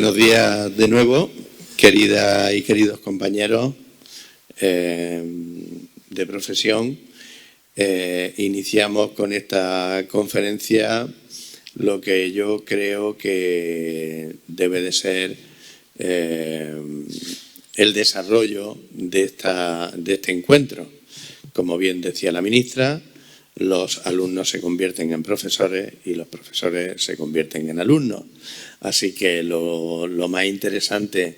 Buenos días de nuevo, queridas y queridos compañeros de profesión. Iniciamos con esta conferencia lo que yo creo que debe de ser el desarrollo de este encuentro. Como bien decía la ministra, los alumnos se convierten en profesores y los profesores se convierten en alumnos. Así que lo más interesante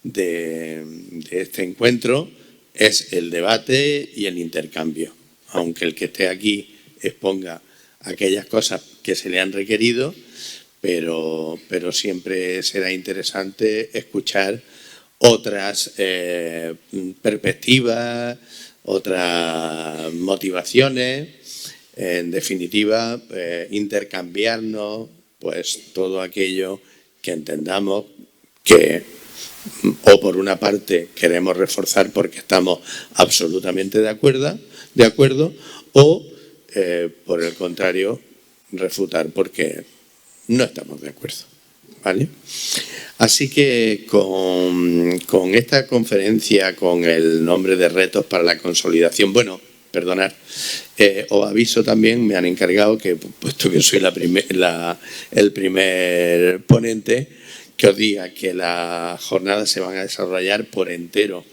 de este encuentro es el debate y el intercambio. Aunque el que esté aquí exponga aquellas cosas que se le han requerido, pero siempre será interesante escuchar otras perspectivas, otras motivaciones. En definitiva, intercambiarnos pues todo aquello que entendamos que o por una parte queremos reforzar porque estamos absolutamente de acuerdo o por el contrario refutar porque no estamos de acuerdo, ¿vale? Así que con esta conferencia, con el nombre de Retos para la Consolidación, perdonad, os aviso también, me han encargado que, puesto que soy el primer ponente, que os diga que las jornadas se van a desarrollar por entero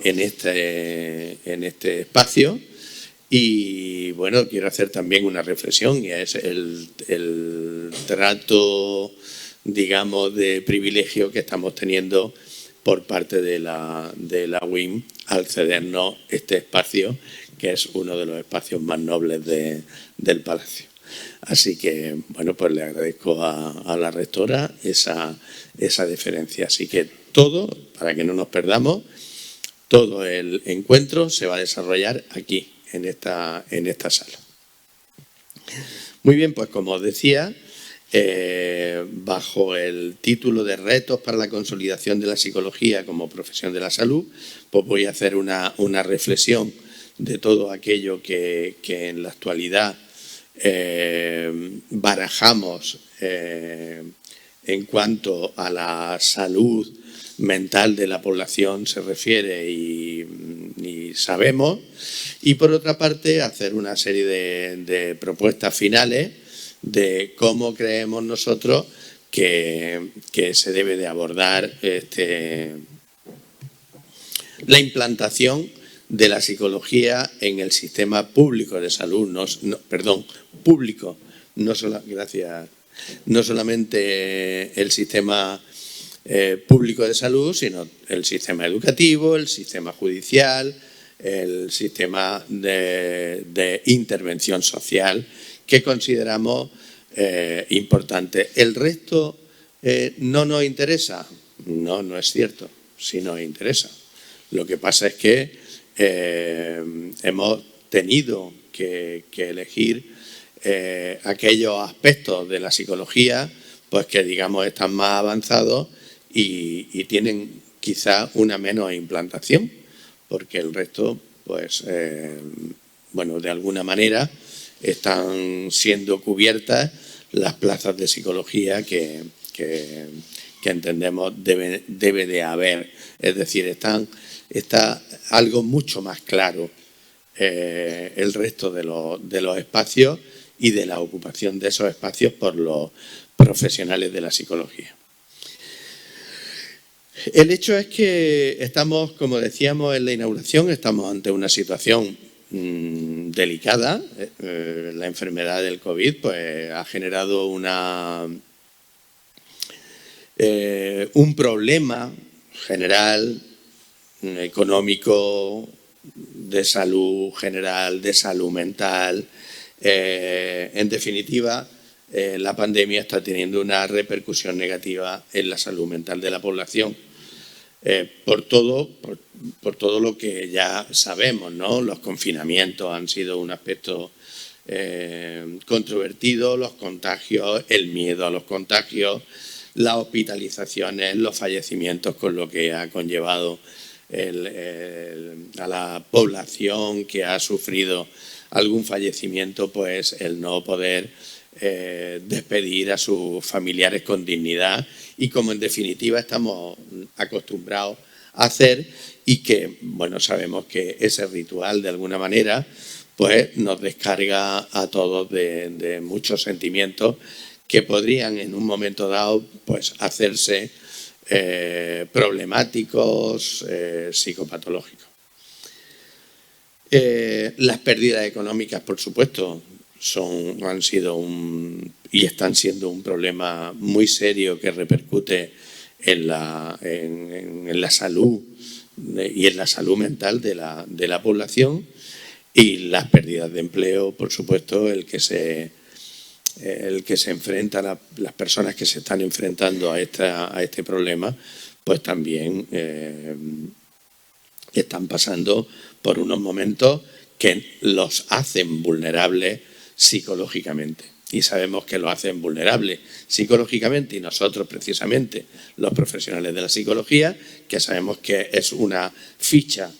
en este espacio. Y bueno, quiero hacer también una reflexión, y es el trato, digamos, de privilegio que estamos teniendo por parte de la UIM al cedernos este espacio, que es uno de los espacios más nobles del Palacio. Así que, bueno, pues le agradezco a la rectora esa deferencia. Así que todo, para que no nos perdamos, todo el encuentro se va a desarrollar aquí, en esta sala. Muy bien, pues como os decía, bajo el título de Retos para la consolidación de la psicología como profesión de la salud, pues voy a hacer una reflexión de todo aquello que en la actualidad barajamos en cuanto a la salud mental de la población se refiere y sabemos, y por otra parte hacer una serie de propuestas finales de cómo creemos nosotros que se debe de abordar la implantación de la psicología en el sistema público de salud, público, no solamente el sistema público de salud, sino el sistema educativo, el sistema judicial, el sistema de intervención social, que consideramos importante. ¿El resto no nos interesa? No es cierto, sí nos interesa. Lo que pasa es que hemos tenido que elegir aquellos aspectos de la psicología pues que digamos están más avanzados y tienen quizá una menos implantación, porque el resto pues de alguna manera están siendo cubiertas las plazas de psicología que entendemos debe de haber. Es decir, está algo mucho más claro el resto de los espacios y de la ocupación de esos espacios por los profesionales de la psicología. El hecho es que estamos, como decíamos en la inauguración, estamos ante una situación delicada. La enfermedad del COVID pues, ha generado un problema general, económico, de salud general, de salud mental. En definitiva, la pandemia está teniendo una repercusión negativa en la salud mental de la población. Por todo lo que ya sabemos, ¿no? Los confinamientos han sido un aspecto controvertido, los contagios, el miedo a los contagios, las hospitalizaciones, los fallecimientos, con lo que ha conllevado a la población que ha sufrido algún fallecimiento, pues el no poder despedir a sus familiares con dignidad y como en definitiva estamos acostumbrados a hacer, y que, bueno, sabemos que ese ritual de alguna manera pues nos descarga a todos de muchos sentimientos que podrían en un momento dado pues hacerse problemáticos, psicopatológicos. Las pérdidas económicas, por supuesto, han sido y están siendo un problema muy serio que repercute en la salud y en la salud mental de la población, y las pérdidas de empleo, por supuesto, el que se enfrentan las personas que se están enfrentando a este problema, pues también están pasando por unos momentos que los hacen vulnerables psicológicamente. Y sabemos que lo hacen vulnerables psicológicamente, y nosotros precisamente, los profesionales de la psicología, que sabemos que es una ficha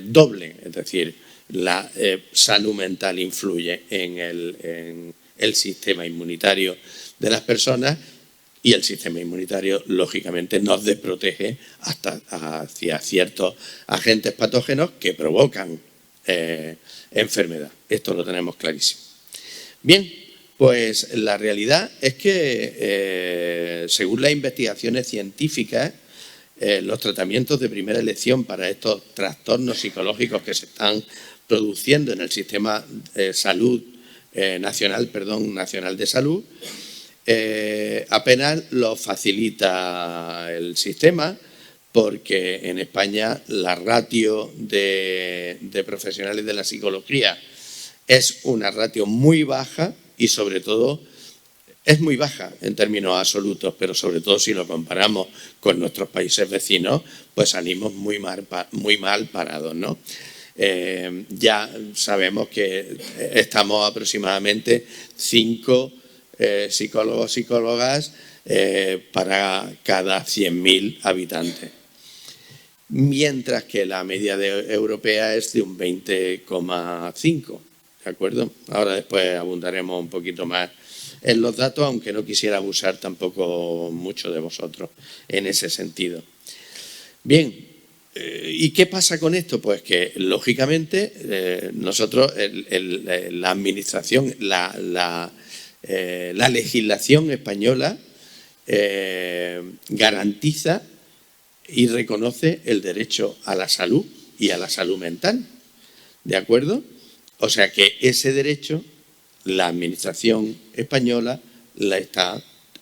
doble, es decir, la salud mental influye en el sistema inmunitario de las personas, y el sistema inmunitario lógicamente nos desprotege hacia ciertos agentes patógenos que provocan enfermedad. Esto lo tenemos clarísimo. Bien, pues la realidad es que según las investigaciones científicas, los tratamientos de primera elección para estos trastornos psicológicos que se están produciendo en el sistema nacional de salud, apenas lo facilita el sistema, porque en España la ratio de profesionales de la psicología es una ratio muy baja, y sobre todo es muy baja en términos absolutos, pero sobre todo si lo comparamos con nuestros países vecinos, pues salimos muy mal parados, ¿no? Ya sabemos que estamos aproximadamente 5 psicólogos, psicólogas para cada 100.000 habitantes, mientras que la media europea es de un 20,5, ¿de acuerdo? Ahora después abundaremos un poquito más en los datos, aunque no quisiera abusar tampoco mucho de vosotros en ese sentido. Bien, ¿y qué pasa con esto? Pues que, lógicamente, nosotros, la administración, la legislación española garantiza y reconoce el derecho a la salud y a la salud mental, ¿de acuerdo? O sea que ese derecho la administración española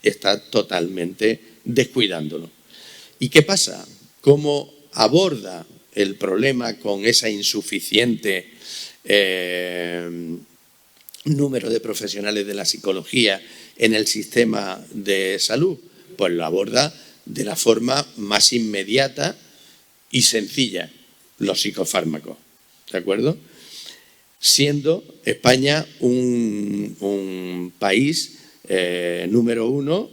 está totalmente descuidándolo. ¿Y qué pasa? ¿Cómo aborda el problema con esa insuficiente número de profesionales de la psicología en el sistema de salud? Pues lo aborda de la forma más inmediata y sencilla: los psicofármacos, ¿de acuerdo? Siendo España un país número 1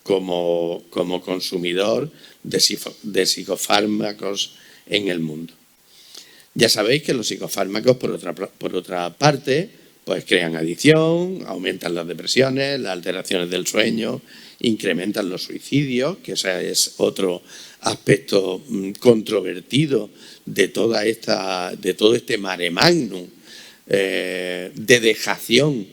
como consumidor de psicofármacos en el mundo. Ya sabéis que los psicofármacos, por otra parte, pues crean adicción, aumentan las depresiones, las alteraciones del sueño, incrementan los suicidios, que ese es otro aspecto controvertido de todo este mare magnum de dejación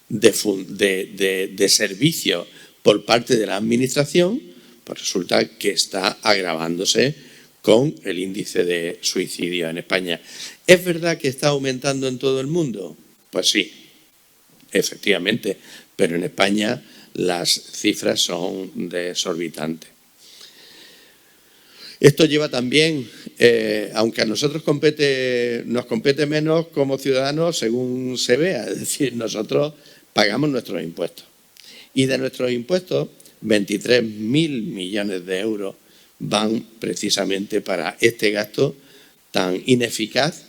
de servicios por parte de la administración. Pues resulta que está agravándose con el índice de suicidio en España. ¿Es verdad que está aumentando en todo el mundo? Pues sí, efectivamente, pero en España las cifras son desorbitantes. Esto lleva también, aunque a nosotros nos compete menos como ciudadanos según se vea, es decir, nosotros pagamos nuestros impuestos. Y de nuestros impuestos, 23.000 millones de euros van precisamente para este gasto tan ineficaz,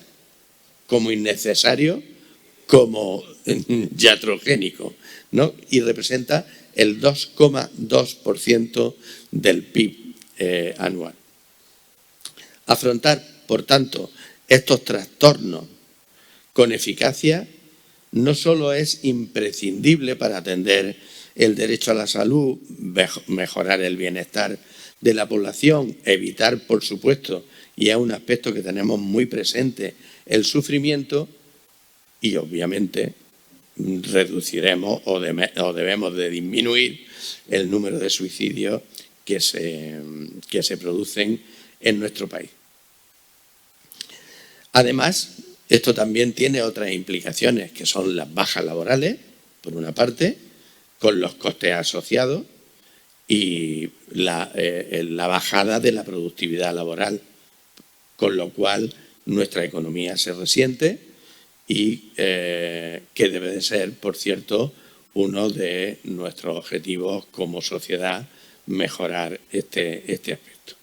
como innecesario, como iatrogénico, ¿no? Y representa el 2,2% del PIB anual. Afrontar, por tanto, estos trastornos con eficacia no solo es imprescindible para atender el derecho a la salud, mejorar el bienestar de la población, evitar, por supuesto, y es un aspecto que tenemos muy presente, el sufrimiento, y obviamente reduciremos o debemos de disminuir el número de suicidios que se producen en nuestro país. Además, esto también tiene otras implicaciones, que son las bajas laborales, por una parte, con los costes asociados y la bajada de la productividad laboral, con lo cual nuestra economía se resiente y que debe de ser, por cierto, uno de nuestros objetivos como sociedad, mejorar este aspecto.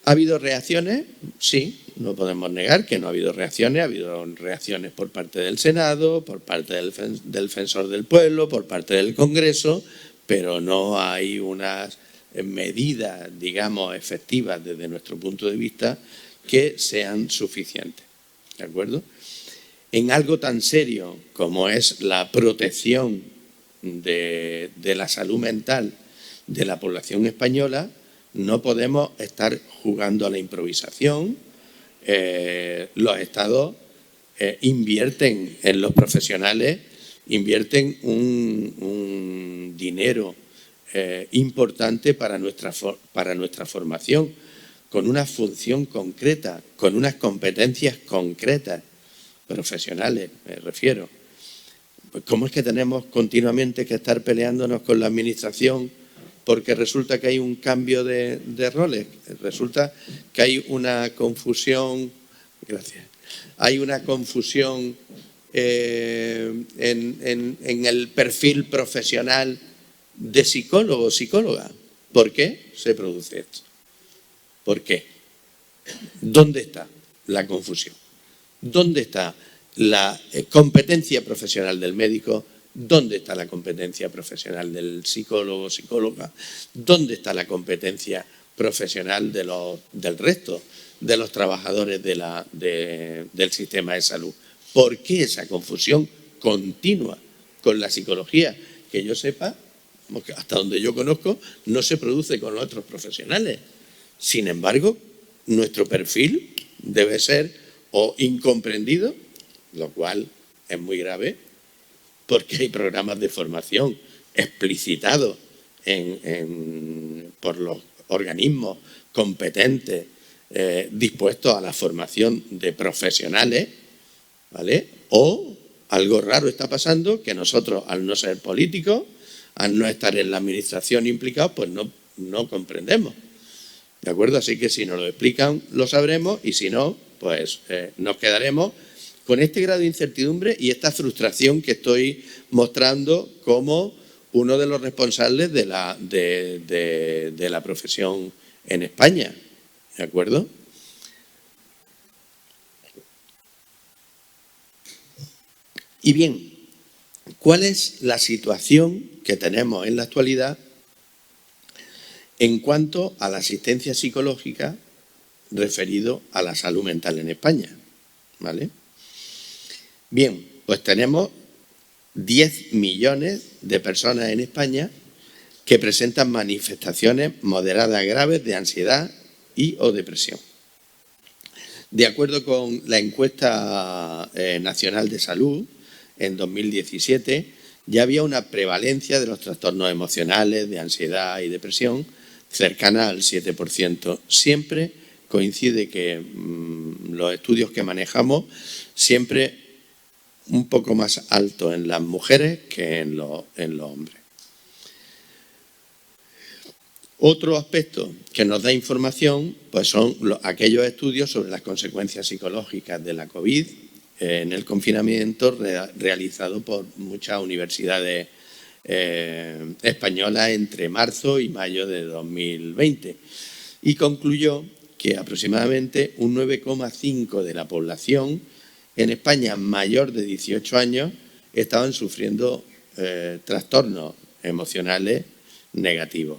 ¿Ha habido reacciones? Sí, no podemos negar que no ha habido reacciones. Ha habido reacciones por parte del Senado, por parte del Defensor del Pueblo, por parte del Congreso, pero no hay unas medidas, digamos, efectivas desde nuestro punto de vista que sean suficientes. ¿De acuerdo? En algo tan serio como es la protección de la salud mental de la población española, no podemos estar jugando a la improvisación. Los estados invierten en los profesionales, invierten un dinero importante para nuestra formación, con una función concreta, con unas competencias concretas, profesionales, me refiero. ¿Cómo es que tenemos continuamente que estar peleándonos con la administración porque resulta que hay un cambio de roles? Resulta que hay una confusión, gracias, hay una confusión en el perfil profesional de psicólogo o psicóloga. ¿Por qué se produce esto? ¿Por qué? ¿Dónde está la confusión? ¿Dónde está la competencia profesional del médico? ¿Dónde está la competencia profesional del psicólogo o psicóloga? ¿Dónde está la competencia profesional del resto de los trabajadores del sistema de salud? ¿Por qué esa confusión continua con la psicología? Que yo sepa, hasta donde yo conozco, no se produce con otros profesionales. Sin embargo, nuestro perfil debe ser o incomprendido, lo cual es muy grave, porque hay programas de formación explicitados por los organismos competentes dispuestos a la formación de profesionales, ¿vale? O algo raro está pasando, que nosotros, al no ser políticos, al no estar en la administración implicados, pues no comprendemos. ¿De acuerdo? Así que si nos lo explican, lo sabremos, y si no, pues nos quedaremos con este grado de incertidumbre y esta frustración que estoy mostrando como uno de los responsables de la profesión en España. ¿De acuerdo? Y bien, ¿cuál es la situación que tenemos en la actualidad en cuanto a la asistencia psicológica referido a la salud mental en España? ¿Vale? Bien, pues tenemos 10 millones de personas en España que presentan manifestaciones moderadas graves de ansiedad o depresión. De acuerdo con la encuesta nacional de salud, en 2017 ya había una prevalencia de los trastornos emocionales, de ansiedad y depresión cercana al 7%. Siempre coincide que los estudios que manejamos siempre un poco más alto en las mujeres que en los hombres. Otro aspecto que nos da información pues son aquellos estudios sobre las consecuencias psicológicas de la COVID en el confinamiento realizado por muchas universidades españolas entre marzo y mayo de 2020, y concluyó que aproximadamente un 9,5% de la población en España mayor de 18 años estaban sufriendo trastornos emocionales negativos,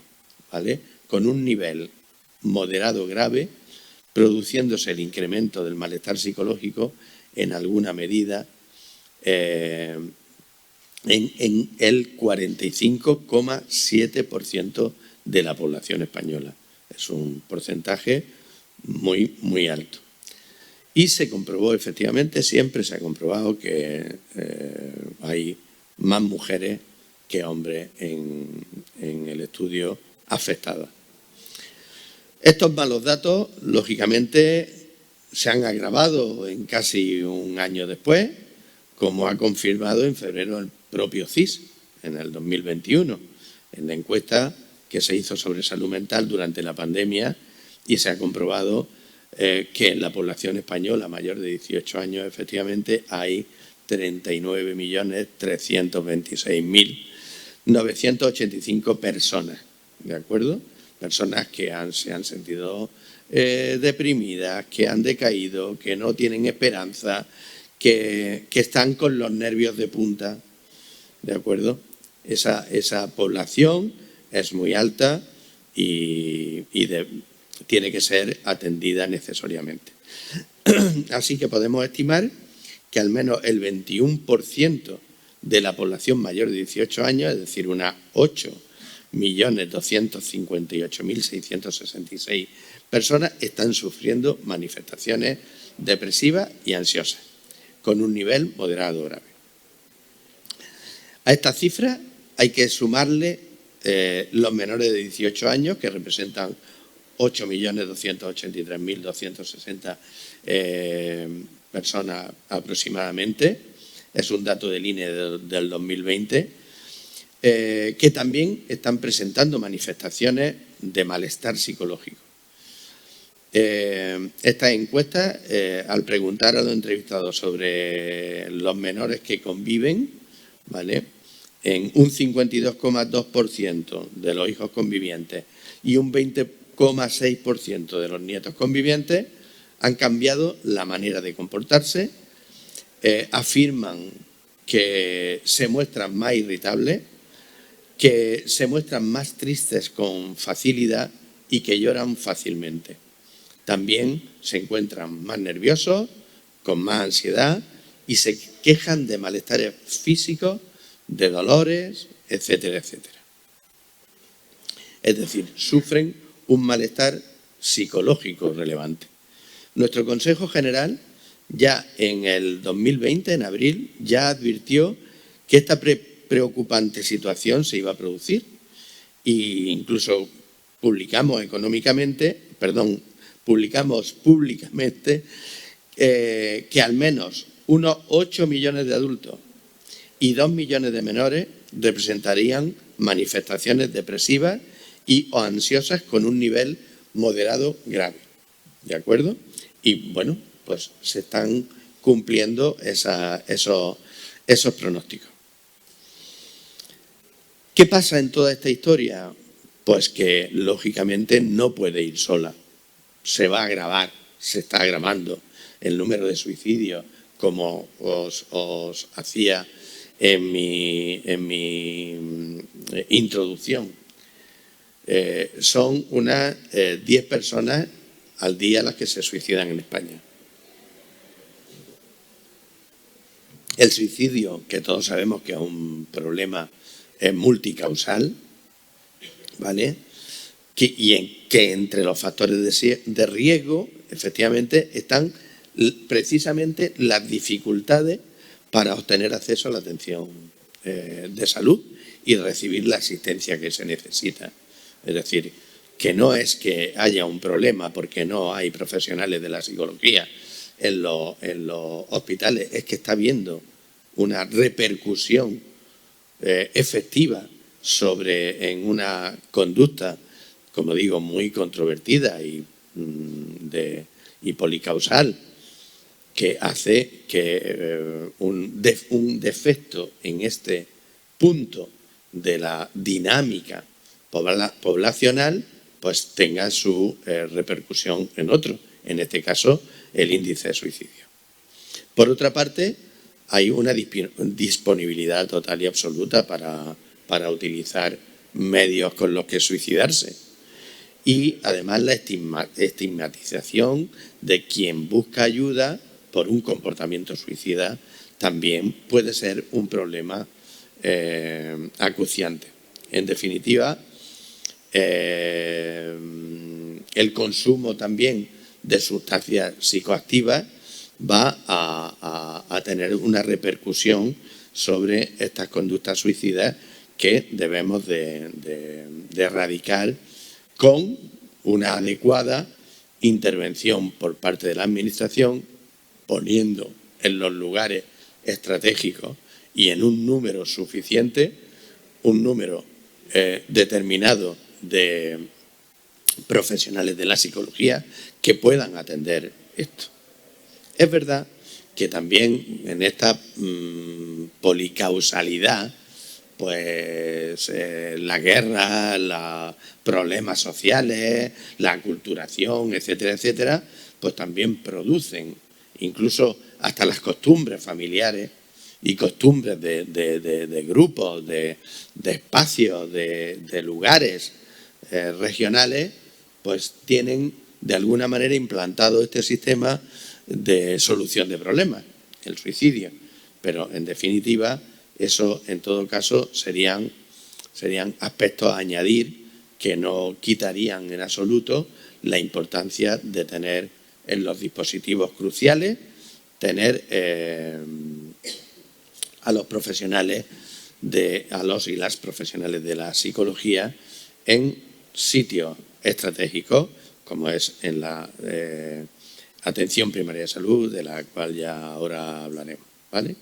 ¿vale? Con un nivel moderado grave, produciéndose el incremento del malestar psicológico en alguna medida en el 45,7% de la población española. Es un porcentaje muy, muy alto. Y se comprobó, efectivamente, siempre se ha comprobado que hay más mujeres que hombres en el estudio afectadas. Estos malos datos, lógicamente, se han agravado en casi un año después, como ha confirmado en febrero el propio CIS, en el 2021, en la encuesta que se hizo sobre salud mental durante la pandemia, y se ha comprobado que en la población española mayor de 18 años, efectivamente, hay 39.326.985 personas, ¿de acuerdo? Personas que se han sentido deprimidas, que han decaído, que no tienen esperanza, que están con los nervios de punta, ¿de acuerdo? Esa población es muy alta y tiene que ser atendida necesariamente. Así que podemos estimar que al menos el 21% de la población mayor de 18 años, es decir, unas 8.258.666 personas, están sufriendo manifestaciones depresivas y ansiosas, con un nivel moderado o grave. A estas cifras hay que sumarle los menores de 18 años, que representan 8.283.260 personas aproximadamente. Es un dato del INE del 2020, que también están presentando manifestaciones de malestar psicológico. Esta encuesta, al preguntar a los entrevistados sobre los menores que conviven, ¿vale?, en un 52,2% de los hijos convivientes y un 20,6% de los nietos convivientes han cambiado la manera de comportarse, afirman que se muestran más irritables, que se muestran más tristes con facilidad y que lloran fácilmente. También se encuentran más nerviosos, con más ansiedad y se quejan de malestares físicos, de dolores, etcétera, etcétera. Es decir, sufren un malestar psicológico relevante. Nuestro Consejo General ya en el 2020, en abril, ya advirtió que esta preocupante situación se iba a producir e incluso publicamos públicamente que al menos unos 8 millones de adultos y 2 millones de menores representarían manifestaciones depresivas y o ansiosas con un nivel moderado grave, ¿de acuerdo? Y bueno, pues se están cumpliendo esos pronósticos. ¿Qué pasa en toda esta historia? Pues que lógicamente no puede ir sola. Se va a agravar, se está agravando el número de suicidios, como os hacía en mi introducción. Son unas 10 personas al día las que se suicidan en España. El suicidio, que todos sabemos que es un problema multicausal, ¿vale? Que entre los factores de riesgo, efectivamente, están precisamente las dificultades para obtener acceso a la atención de salud y recibir la asistencia que se necesita. Es decir, que no es que haya un problema porque no hay profesionales de la psicología en los hospitales, es que está habiendo una repercusión efectiva en una conducta, como digo, muy controvertida y policausal, que hace que un defecto en este punto de la dinámica poblacional pues tenga su repercusión en otro, en este caso el índice de suicidio. Por otra parte, hay una disponibilidad total y absoluta para utilizar medios con los que suicidarse. Y además la estigmatización de quien busca ayuda por un comportamiento suicida también puede ser un problema acuciante. En definitiva, el consumo también de sustancias psicoactivas va a tener una repercusión sobre estas conductas suicidas que debemos de erradicar con una adecuada intervención por parte de la Administración, poniendo en los lugares estratégicos y en un número suficiente, un número determinado de profesionales de la psicología que puedan atender esto. Es verdad que también en esta policausalidad, pues la guerra, los problemas sociales, la aculturación, etcétera, etcétera, pues también producen incluso hasta las costumbres familiares y costumbres de grupos, de espacios, de lugares regionales, pues tienen de alguna manera implantado este sistema de solución de problemas, el suicidio. Pero en definitiva, eso en todo caso serían aspectos a añadir que no quitarían en absoluto la importancia de tener en los dispositivos cruciales, tener a los profesionales, a los y las profesionales de la psicología en sitios estratégicos, como es en la atención primaria de salud, de la cual ya ahora hablaremos, ¿vale?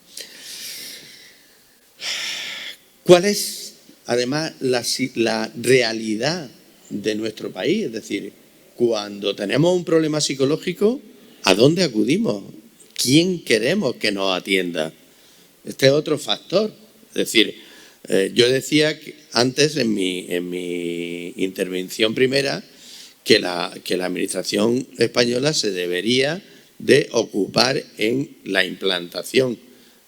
¿Cuál es, además, la realidad de nuestro país? Es decir, cuando tenemos un problema psicológico, ¿a dónde acudimos? ¿Quién queremos que nos atienda? Este es otro factor. Es decir, yo decía antes en mi intervención primera que la Administración española se debería de ocupar en la implantación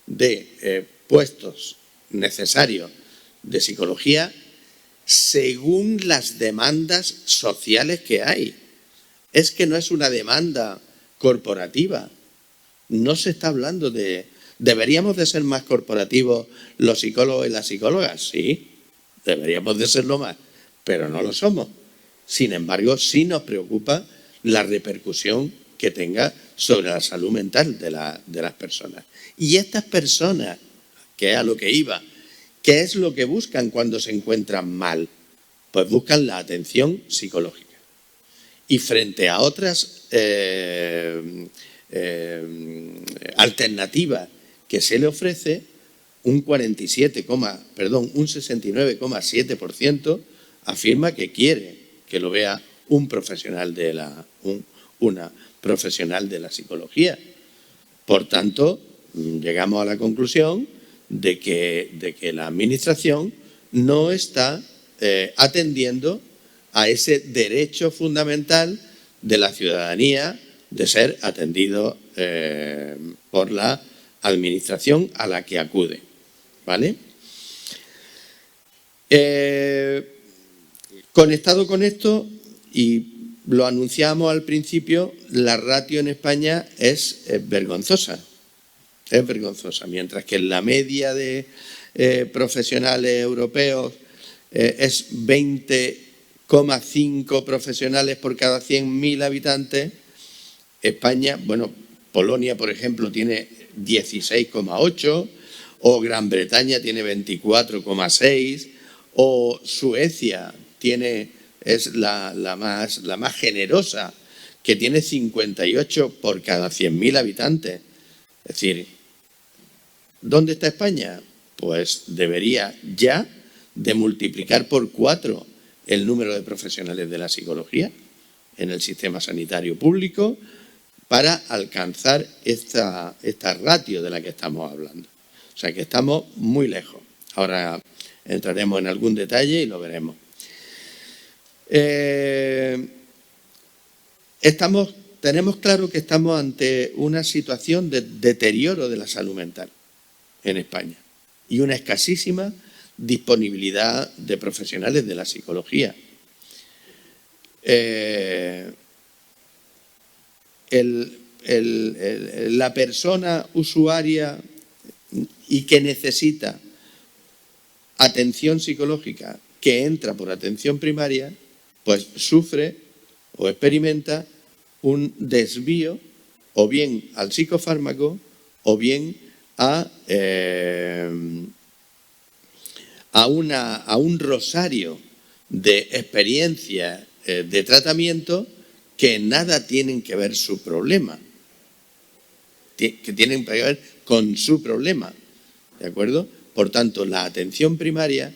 de puestos necesarios de psicología según las demandas sociales que hay. Es que no es una demanda corporativa. No se está hablando de... ¿Deberíamos de ser más corporativos los psicólogos y las psicólogas? Sí, deberíamos de serlo más, pero no lo somos. Sin embargo, sí nos preocupa la repercusión que tenga sobre la salud mental de las personas. Y estas personas, que es a lo que iba, ¿qué es lo que buscan cuando se encuentran mal? Pues buscan la atención psicológica. Y frente a otras alternativas que se le ofrece, un 69,7% afirma que quiere que lo vea un profesional una profesional de la psicología. Por tanto, llegamos a la conclusión de que la Administración no está atendiendo a ese derecho fundamental de la ciudadanía de ser atendido por la Administración a la que acude, ¿vale? Conectado con esto, y lo anunciamos al principio, la ratio en España es vergonzosa. Es vergonzosa. Mientras que la media de profesionales europeos es 20,5 profesionales por cada 100.000 habitantes, España, bueno, Polonia, por ejemplo, tiene 16,8, o Gran Bretaña tiene 24,6, o Suecia es la más generosa, que tiene 58 por cada 100.000 habitantes. Es decir, ¿dónde está España? Pues debería ya de multiplicar por 4 el número de profesionales de la psicología en el sistema sanitario público para alcanzar esta ratio de la que estamos hablando. O sea que estamos muy lejos. Ahora entraremos en algún detalle y lo veremos. Tenemos claro que estamos ante una situación de deterioro de la salud mental en España y una escasísima disponibilidad de profesionales de la psicología. La persona usuaria y que necesita atención psicológica que entra por atención primaria, pues sufre o experimenta un desvío o bien al psicofármaco o bien a un rosario de experiencias de tratamiento que nada tienen que ver su problema, que tienen que ver con su problema, ¿de acuerdo? Por tanto, la atención primaria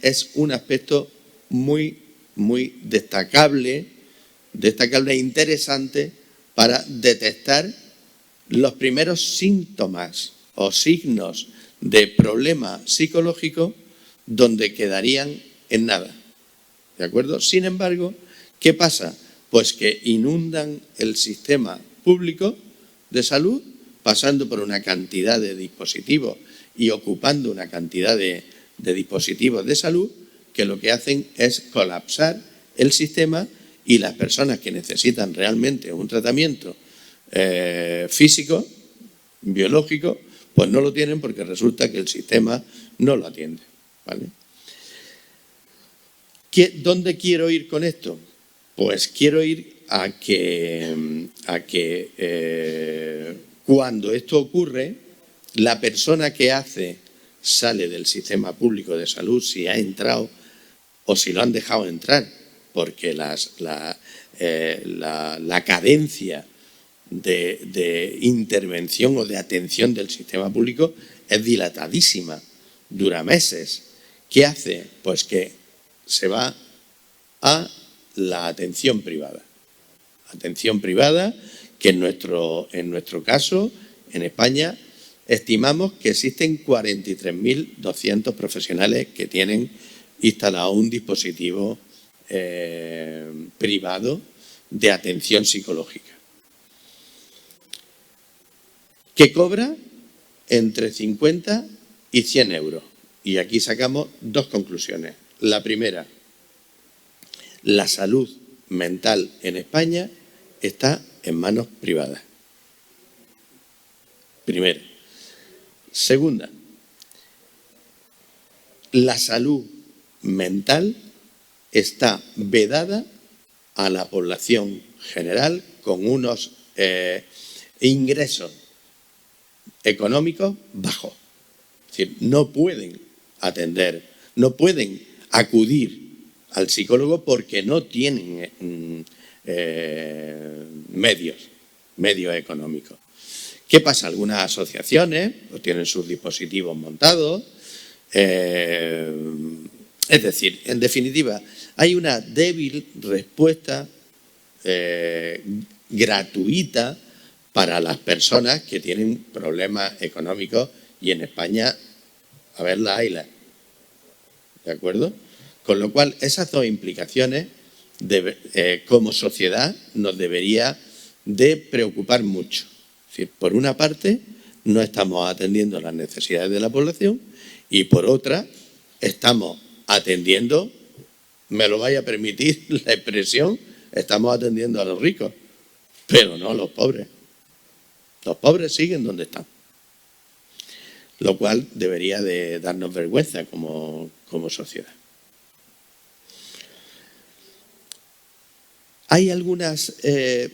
es un aspecto muy, muy destacable e interesante para detectar los primeros síntomas o signos de problema psicológico donde quedarían en nada, ¿de acuerdo? Sin embargo, ¿qué pasa? Pues que inundan el sistema público de salud, pasando por una cantidad de dispositivos y ocupando una cantidad de dispositivos de salud que lo que hacen es colapsar el sistema, y las personas que necesitan realmente un tratamiento físico, biológico, pues no lo tienen porque resulta que el sistema no lo atiende, ¿vale? ¿Dónde quiero ir con esto? Pues quiero ir a que cuando esto ocurre, la persona que sale del sistema público de salud, si ha entrado o si lo han dejado entrar, porque la cadencia de intervención o de atención del sistema público es dilatadísima, dura meses. ¿Qué hace? Pues que se va a la atención privada. Atención privada que en nuestro caso, en España, estimamos que existen 43.200 profesionales que tienen instalado un dispositivo privado de atención psicológica, que cobra entre 50 y 100 euros. Y aquí sacamos dos conclusiones. La primera, la salud mental en España está en manos privadas. Primera. Segunda, la salud mental está vedada a la población general con unos ingresos económicos bajos. Es decir, no pueden atender, no pueden acudir al psicólogo porque no tienen medios económicos. ¿Qué pasa? Algunas asociaciones pues, tienen sus dispositivos montados. Es decir, en definitiva, hay una débil respuesta gratuita para las personas que tienen problemas económicos, y en España, a ver, las hay. ¿De acuerdo? Con lo cual, esas dos implicaciones como sociedad nos debería de preocupar mucho. Es decir, por una parte, no estamos atendiendo las necesidades de la población y por otra, estamos atendiendo, me lo vaya a permitir la expresión, estamos atendiendo a los ricos, pero no a los pobres. Los pobres siguen donde están. Lo cual debería de darnos vergüenza como sociedad. ¿Hay algunos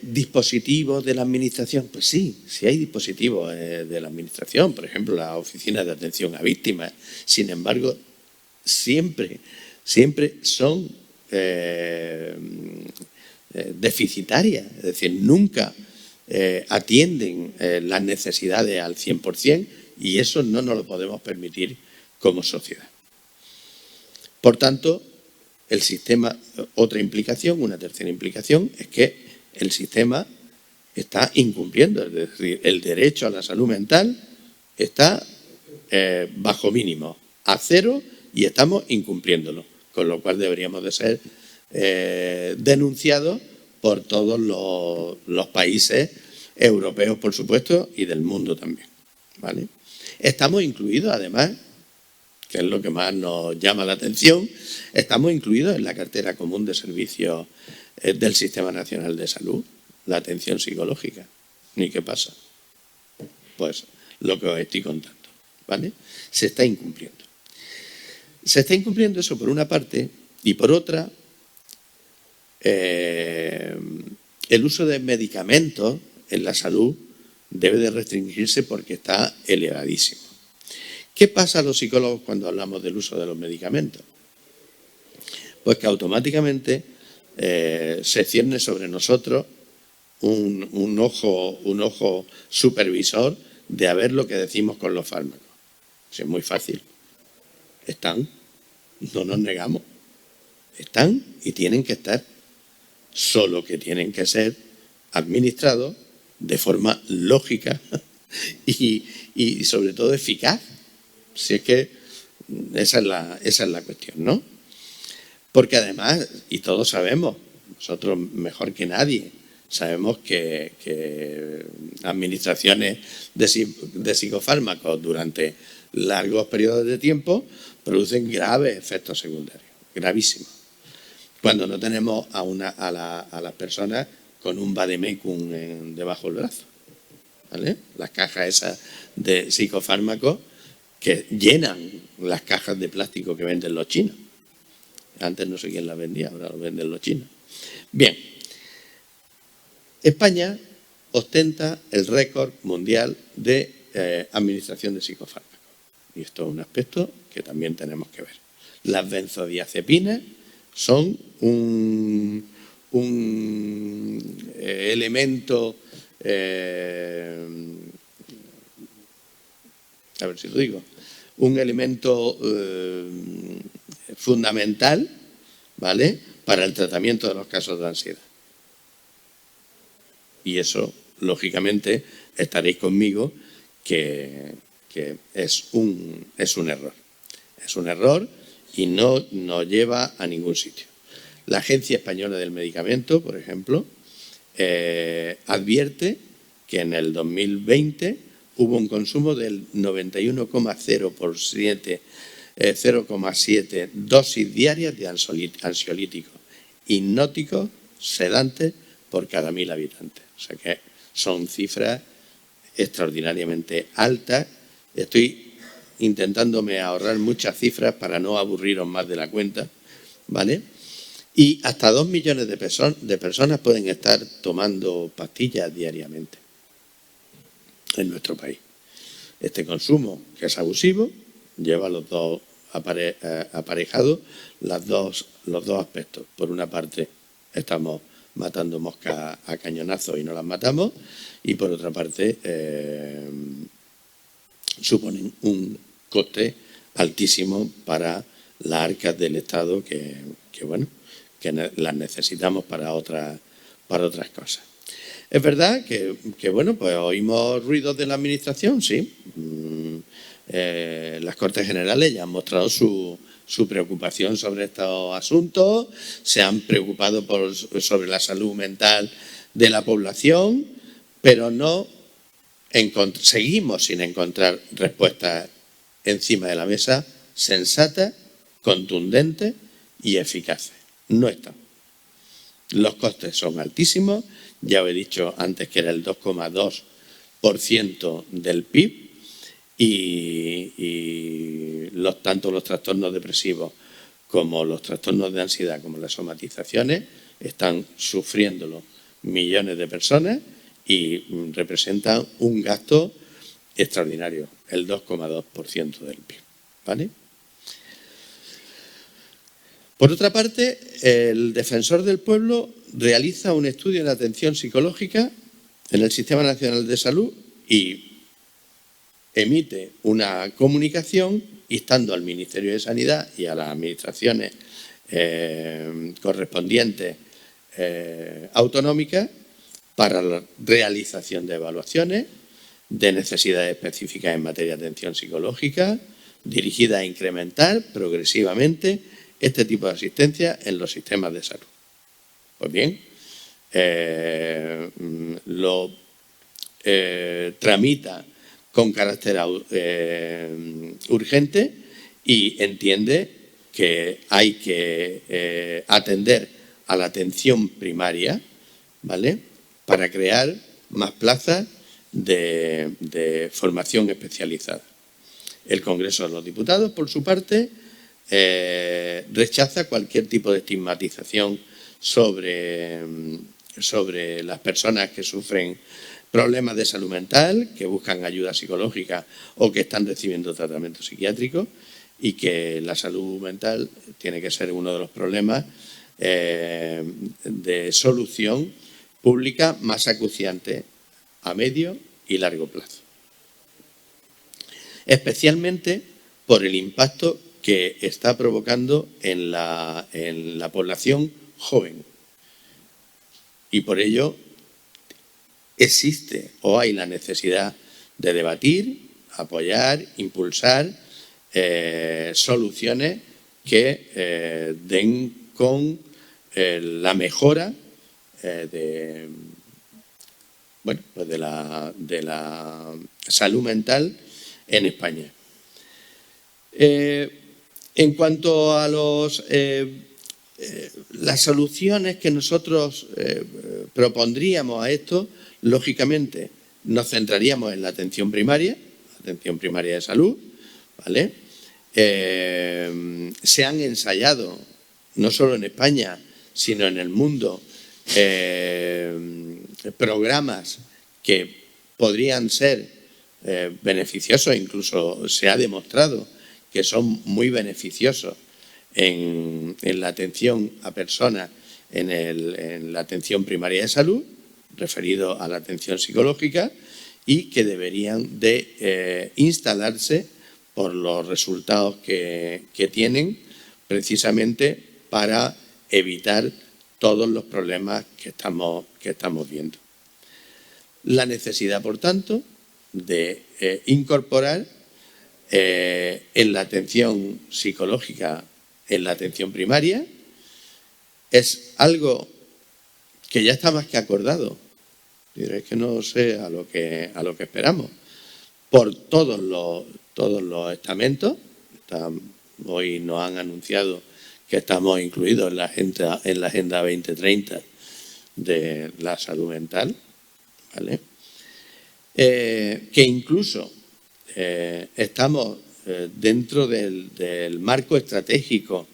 dispositivos de la Administración? Pues sí, sí hay dispositivos de la Administración, por ejemplo, las oficinas de atención a víctimas. Sin embargo, siempre son deficitarias, es decir, nunca atienden las necesidades al 100%, y eso no nos lo podemos permitir como sociedad. Por tanto, el sistema, otra implicación, una tercera implicación, es que el sistema está incumpliendo, es decir, el derecho a la salud mental está bajo mínimo, a cero, y estamos incumpliéndolo, con lo cual deberíamos de ser denunciados por todos los países europeos, por supuesto, y del mundo también, ¿vale? Estamos incluidos, además, que es lo que más nos llama la atención, estamos incluidos en la cartera común de servicios del Sistema Nacional de Salud, la atención psicológica. ¿Y qué pasa? Pues lo que os estoy contando, ¿vale? Se está incumpliendo. Se está incumpliendo eso por una parte, y por otra, el uso de medicamentos en la salud debe de restringirse porque está elevadísimo. ¿Qué pasa a los psicólogos cuando hablamos del uso de los medicamentos? Pues que automáticamente se cierne sobre nosotros un ojo supervisor de a ver lo que decimos con los fármacos. Eso es muy fácil. Están, no nos negamos. Están y tienen que estar. Solo que tienen que ser administrados de forma lógica y sobre todo eficaz. Si es que esa es la cuestión, ¿no? Porque además, y todos sabemos, nosotros mejor que nadie, sabemos que administraciones de psicofármacos durante largos periodos de tiempo producen graves efectos secundarios, gravísimos. Cuando no tenemos a las personas con un vademecum debajo del brazo, ¿vale? Las cajas esas de psicofármacos que llenan las cajas de plástico que venden los chinos. Antes no sé quién las vendía, ahora lo venden los chinos. Bien, España ostenta el récord mundial de administración de psicofármacos. Y esto es un aspecto que también tenemos que ver. Las benzodiazepinas son un elemento, a ver si lo digo, un elemento fundamental, ¿vale?, para el tratamiento de los casos de ansiedad. Y eso, lógicamente, estaréis conmigo que es un error. Es un error y no nos lleva a ningún sitio. La Agencia Española del Medicamento, por ejemplo, advierte que en el 2020 hubo un consumo del 0,7 dosis diarias de ansiolíticos, hipnóticos, sedantes por cada 1.000 habitantes. O sea que son cifras extraordinariamente altas. Estoy intentándome ahorrar muchas cifras para no aburriros más de la cuenta, ¿vale? Y hasta 2 millones de personas pueden estar tomando pastillas diariamente en nuestro país. Este consumo, que es abusivo, lleva los dos aparejados los dos aspectos. Por una parte, estamos matando moscas a cañonazos y no las matamos, y por otra parte, suponen un coste altísimo para las arcas del Estado que las necesitamos para otras cosas. Es verdad que pues oímos ruidos de la Administración, sí. Las Cortes Generales ya han mostrado su preocupación sobre estos asuntos, se han preocupado sobre la salud mental de la población, pero seguimos sin encontrar respuestas encima de la mesa sensatas, contundentes y eficaces. No están. Los costes son altísimos. Ya os he dicho antes que era el 2,2% del PIB y tanto los trastornos depresivos como los trastornos de ansiedad, como las somatizaciones, están sufriéndolo millones de personas y representan un gasto extraordinario, el 2,2% del PIB, ¿vale? Por otra parte, el Defensor del Pueblo realiza un estudio en atención psicológica en el Sistema Nacional de Salud y emite una comunicación instando al Ministerio de Sanidad y a las administraciones correspondientes autonómicas para la realización de evaluaciones de necesidades específicas en materia de atención psicológica dirigidas a incrementar progresivamente este tipo de asistencia en los sistemas de salud. Pues bien, lo tramita con carácter urgente y entiende que hay que atender a la atención primaria, ¿vale?, para crear más plazas de formación especializada. El Congreso de los Diputados, por su parte, rechaza cualquier tipo de estigmatización sobre las personas que sufren problemas de salud mental, que buscan ayuda psicológica o que están recibiendo tratamiento psiquiátrico, y que la salud mental tiene que ser uno de los problemas de solución pública más acuciante a medio y largo plazo. Especialmente por el impacto que está provocando en la población joven. Y por ello existe o hay la necesidad de debatir, apoyar, impulsar soluciones que den con la mejora de la salud mental en España. En cuanto a las soluciones que nosotros propondríamos a esto, lógicamente nos centraríamos en la atención primaria de salud, ¿vale? Se han ensayado, no solo en España, sino en el mundo, programas que podrían ser beneficiosos, incluso se ha demostrado que son muy beneficiosos en la atención a personas en la atención primaria de salud, referido a la atención psicológica, y que deberían de instalarse por los resultados que tienen, precisamente para evitar todos los problemas que estamos viendo. La necesidad, por tanto, de incorporar en la atención psicológica, en la atención primaria, es algo que ya está más que acordado. Es que no sé a lo que esperamos. Por todos los estamentos. Hoy nos han anunciado que estamos incluidos en la Agenda 2030 de la salud mental, ¿vale? Que incluso estamos dentro del marco estratégico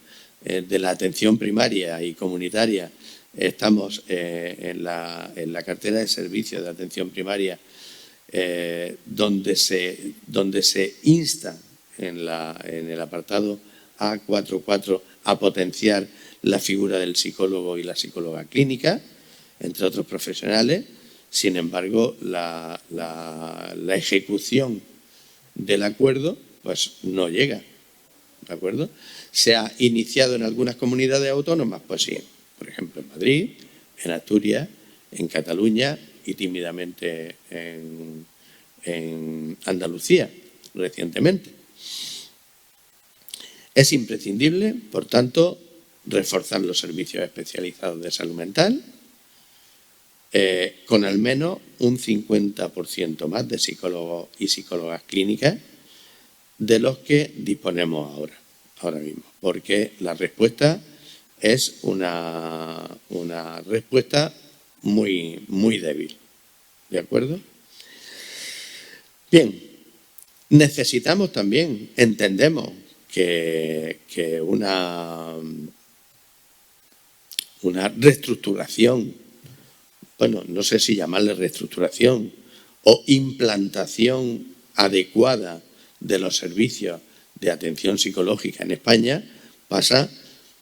de la atención primaria y comunitaria. Estamos en la cartera de servicios de atención primaria, donde se insta en el apartado A44 a potenciar la figura del psicólogo y la psicóloga clínica, entre otros profesionales. Sin embargo, la ejecución del acuerdo pues no llega, ¿de acuerdo? ¿Se ha iniciado en algunas comunidades autónomas? Pues sí, por ejemplo en Madrid, en Asturias, en Cataluña y tímidamente en Andalucía recientemente. Es imprescindible, por tanto, reforzar los servicios especializados de salud mental con al menos un 50% más de psicólogos y psicólogas clínicas de los que disponemos ahora mismo, porque la respuesta es una respuesta muy, muy débil. ¿De acuerdo? Bien, necesitamos también, entendemos que una reestructuración, bueno, no sé si llamarle reestructuración o implantación adecuada de los servicios de atención psicológica en España pasa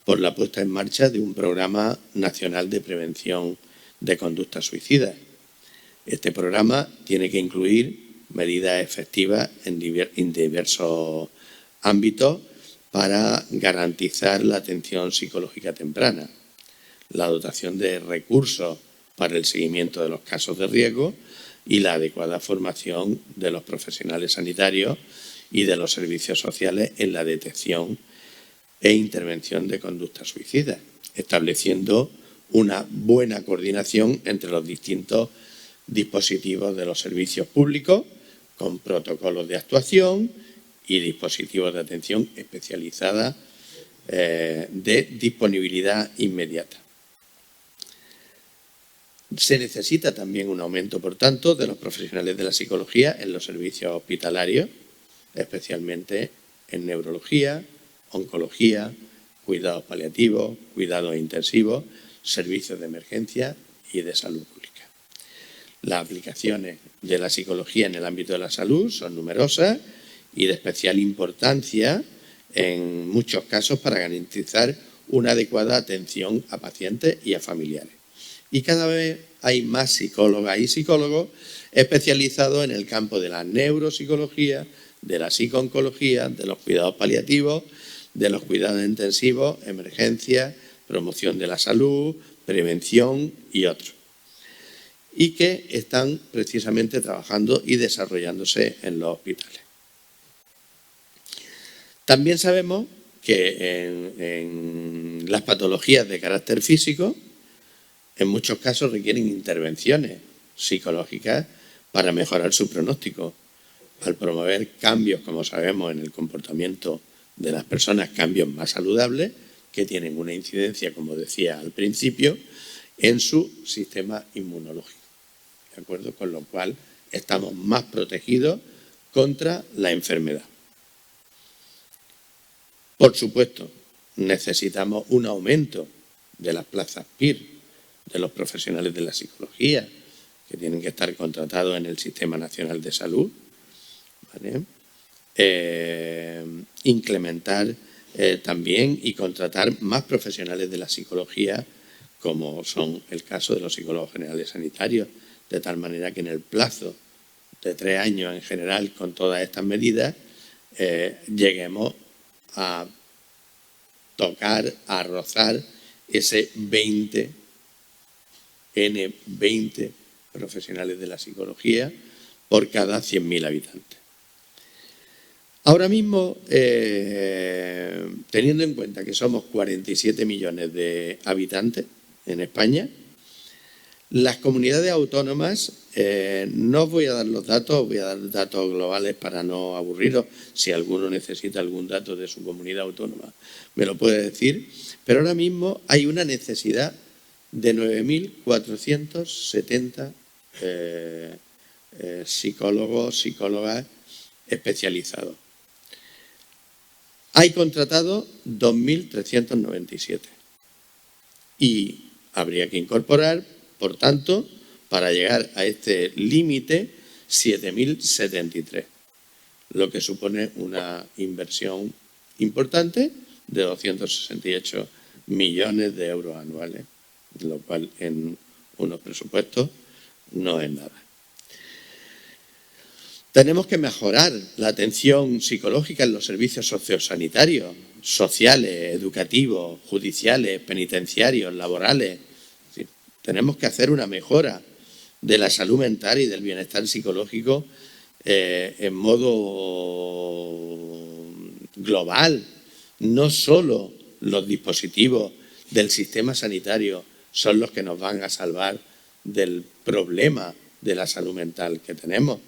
por la puesta en marcha de un programa nacional de prevención de conductas suicidas. Este programa tiene que incluir medidas efectivas en diversos ámbitos para garantizar la atención psicológica temprana, la dotación de recursos para el seguimiento de los casos de riesgo y la adecuada formación de los profesionales sanitarios y de los servicios sociales en la detección e intervención de conductas suicidas, estableciendo una buena coordinación entre los distintos dispositivos de los servicios públicos, con protocolos de actuación y dispositivos de atención especializada de disponibilidad inmediata. Se necesita también un aumento, por tanto, de los profesionales de la psicología en los servicios hospitalarios especialmente en neurología, oncología, cuidados paliativos, cuidados intensivos, servicios de emergencia y de salud pública. Las aplicaciones de la psicología en el ámbito de la salud son numerosas y de especial importancia en muchos casos para garantizar una adecuada atención a pacientes y a familiares. Y cada vez hay más psicólogas y psicólogos especializados en el campo de la neuropsicología, de la psicooncología, de los cuidados paliativos, de los cuidados intensivos, emergencias, promoción de la salud, prevención y otros. Y que están precisamente trabajando y desarrollándose en los hospitales. También sabemos que en las patologías de carácter físico, en muchos casos requieren intervenciones psicológicas para mejorar su pronóstico, al promover cambios, como sabemos, en el comportamiento de las personas, cambios más saludables, que tienen una incidencia, como decía al principio, en su sistema inmunológico. ¿De acuerdo? Con lo cual estamos más protegidos contra la enfermedad. Por supuesto, necesitamos un aumento de las plazas PIR, de los profesionales de la psicología, que tienen que estar contratados en el Sistema Nacional de Salud, ¿vale? Incrementar también y contratar más profesionales de la psicología, como son el caso de los psicólogos generales sanitarios, de tal manera que en el plazo de 3 años en general, con todas estas medidas, lleguemos a tocar, a rozar ese 20 profesionales de la psicología por cada 100.000 habitantes. Ahora mismo, teniendo en cuenta que somos 47 millones de habitantes en España, las comunidades autónomas, no os voy a dar los datos, voy a dar datos globales para no aburriros. Si alguno necesita algún dato de su comunidad autónoma, me lo puede decir. Pero ahora mismo hay una necesidad de 9.470 psicólogos, psicólogas especializados. Hay contratados 2.397 y habría que incorporar, por tanto, para llegar a este límite, 7.073, lo que supone una inversión importante de 268 millones de euros anuales, lo cual en unos presupuestos no es nada. Tenemos que mejorar la atención psicológica en los servicios sociosanitarios, sociales, educativos, judiciales, penitenciarios, laborales. Tenemos que hacer una mejora de la salud mental y del bienestar psicológico en modo global. No solo los dispositivos del sistema sanitario son los que nos van a salvar del problema de la salud mental que tenemos,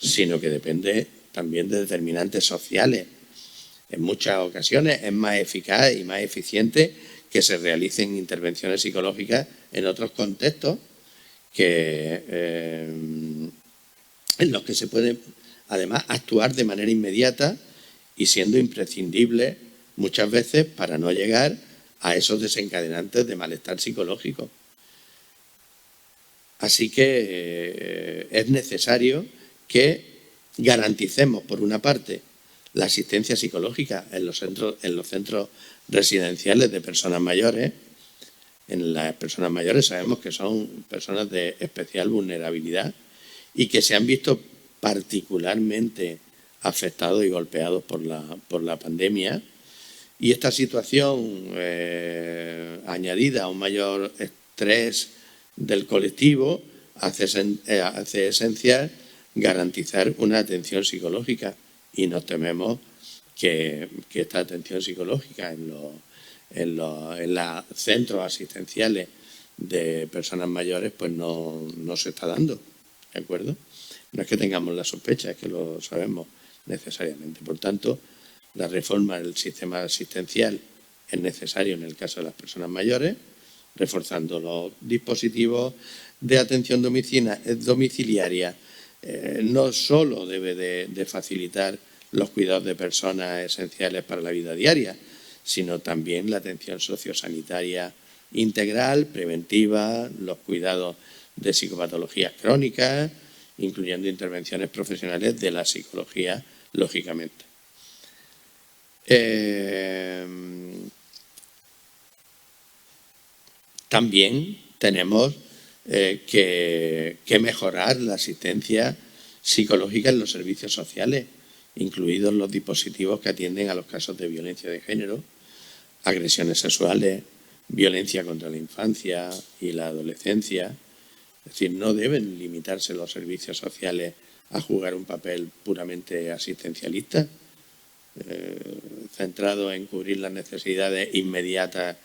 sino que depende también de determinantes sociales. En muchas ocasiones es más eficaz y más eficiente que se realicen intervenciones psicológicas en otros contextos en los que se puede, además, actuar de manera inmediata y siendo imprescindible muchas veces para no llegar a esos desencadenantes de malestar psicológico. Así que es necesario que garanticemos, por una parte, la asistencia psicológica en los centros residenciales de personas mayores. En las personas mayores sabemos que son personas de especial vulnerabilidad y que se han visto particularmente afectados y golpeados por la pandemia. Y esta situación, añadida a un mayor estrés del colectivo, hace esencial garantizar una atención psicológica, y nos tememos que esta atención psicológica en los centros asistenciales de personas mayores pues no se está dando, ¿de acuerdo? No es que tengamos la sospecha, es que lo sabemos necesariamente. Por tanto, la reforma del sistema asistencial es necesario en el caso de las personas mayores, reforzando los dispositivos de atención domiciliaria. No solo debe de facilitar los cuidados de personas esenciales para la vida diaria, sino también la atención sociosanitaria integral, preventiva, los cuidados de psicopatologías crónicas, incluyendo intervenciones profesionales de la psicología, lógicamente. También tenemos que mejorar la asistencia psicológica en los servicios sociales, incluidos los dispositivos que atienden a los casos de violencia de género, agresiones sexuales, violencia contra la infancia y la adolescencia. Es decir, no deben limitarse los servicios sociales a jugar un papel puramente asistencialista, centrado en cubrir las necesidades inmediatas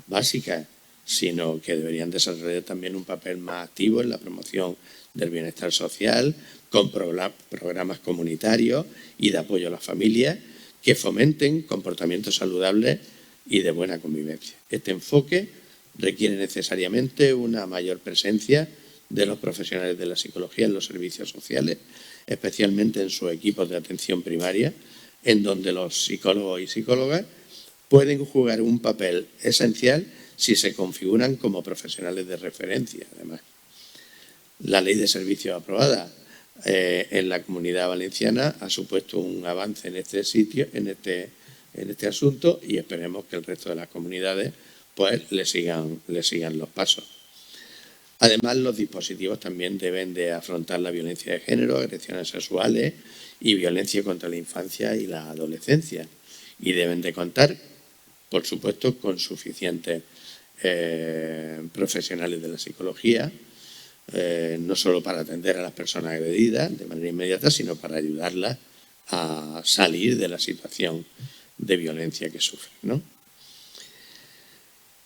básicas, sino que deberían desarrollar también un papel más activo en la promoción del bienestar social, con programas comunitarios y de apoyo a las familias que fomenten comportamientos saludables y de buena convivencia. Este enfoque requiere necesariamente una mayor presencia de los profesionales de la psicología en los servicios sociales, especialmente en sus equipos de atención primaria, en donde los psicólogos y psicólogas pueden jugar un papel esencial si se configuran como profesionales de referencia, además. La ley de servicios aprobada en la Comunidad Valenciana ha supuesto un avance en este sitio, en este asunto, y esperemos que el resto de las comunidades pues le sigan los pasos. Además, los dispositivos también deben de afrontar la violencia de género, agresiones sexuales y violencia contra la infancia y la adolescencia, y deben de contar, por supuesto, con suficientes profesionales de la psicología, no solo para atender a las personas agredidas de manera inmediata, sino para ayudarlas a salir de la situación de violencia que sufren, ¿no?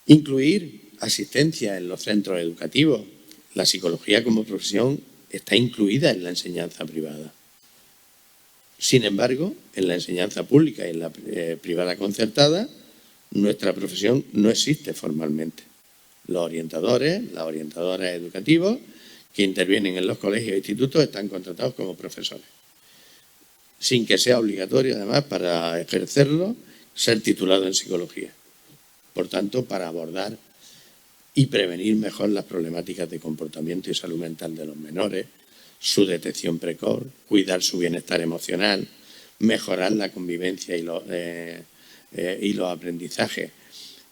Incluir asistencia en los centros educativos. La psicología como profesión está incluida en la enseñanza privada. Sin embargo, en la enseñanza pública y en la privada concertada, nuestra profesión no existe formalmente. Los orientadores, las orientadoras educativos que intervienen en los colegios e institutos están contratados como profesores, sin que sea obligatorio, además, para ejercerlo, ser titulado en psicología. Por tanto, para abordar y prevenir mejor las problemáticas de comportamiento y salud mental de los menores, su detección precoz, cuidar su bienestar emocional, mejorar la convivencia y los aprendizajes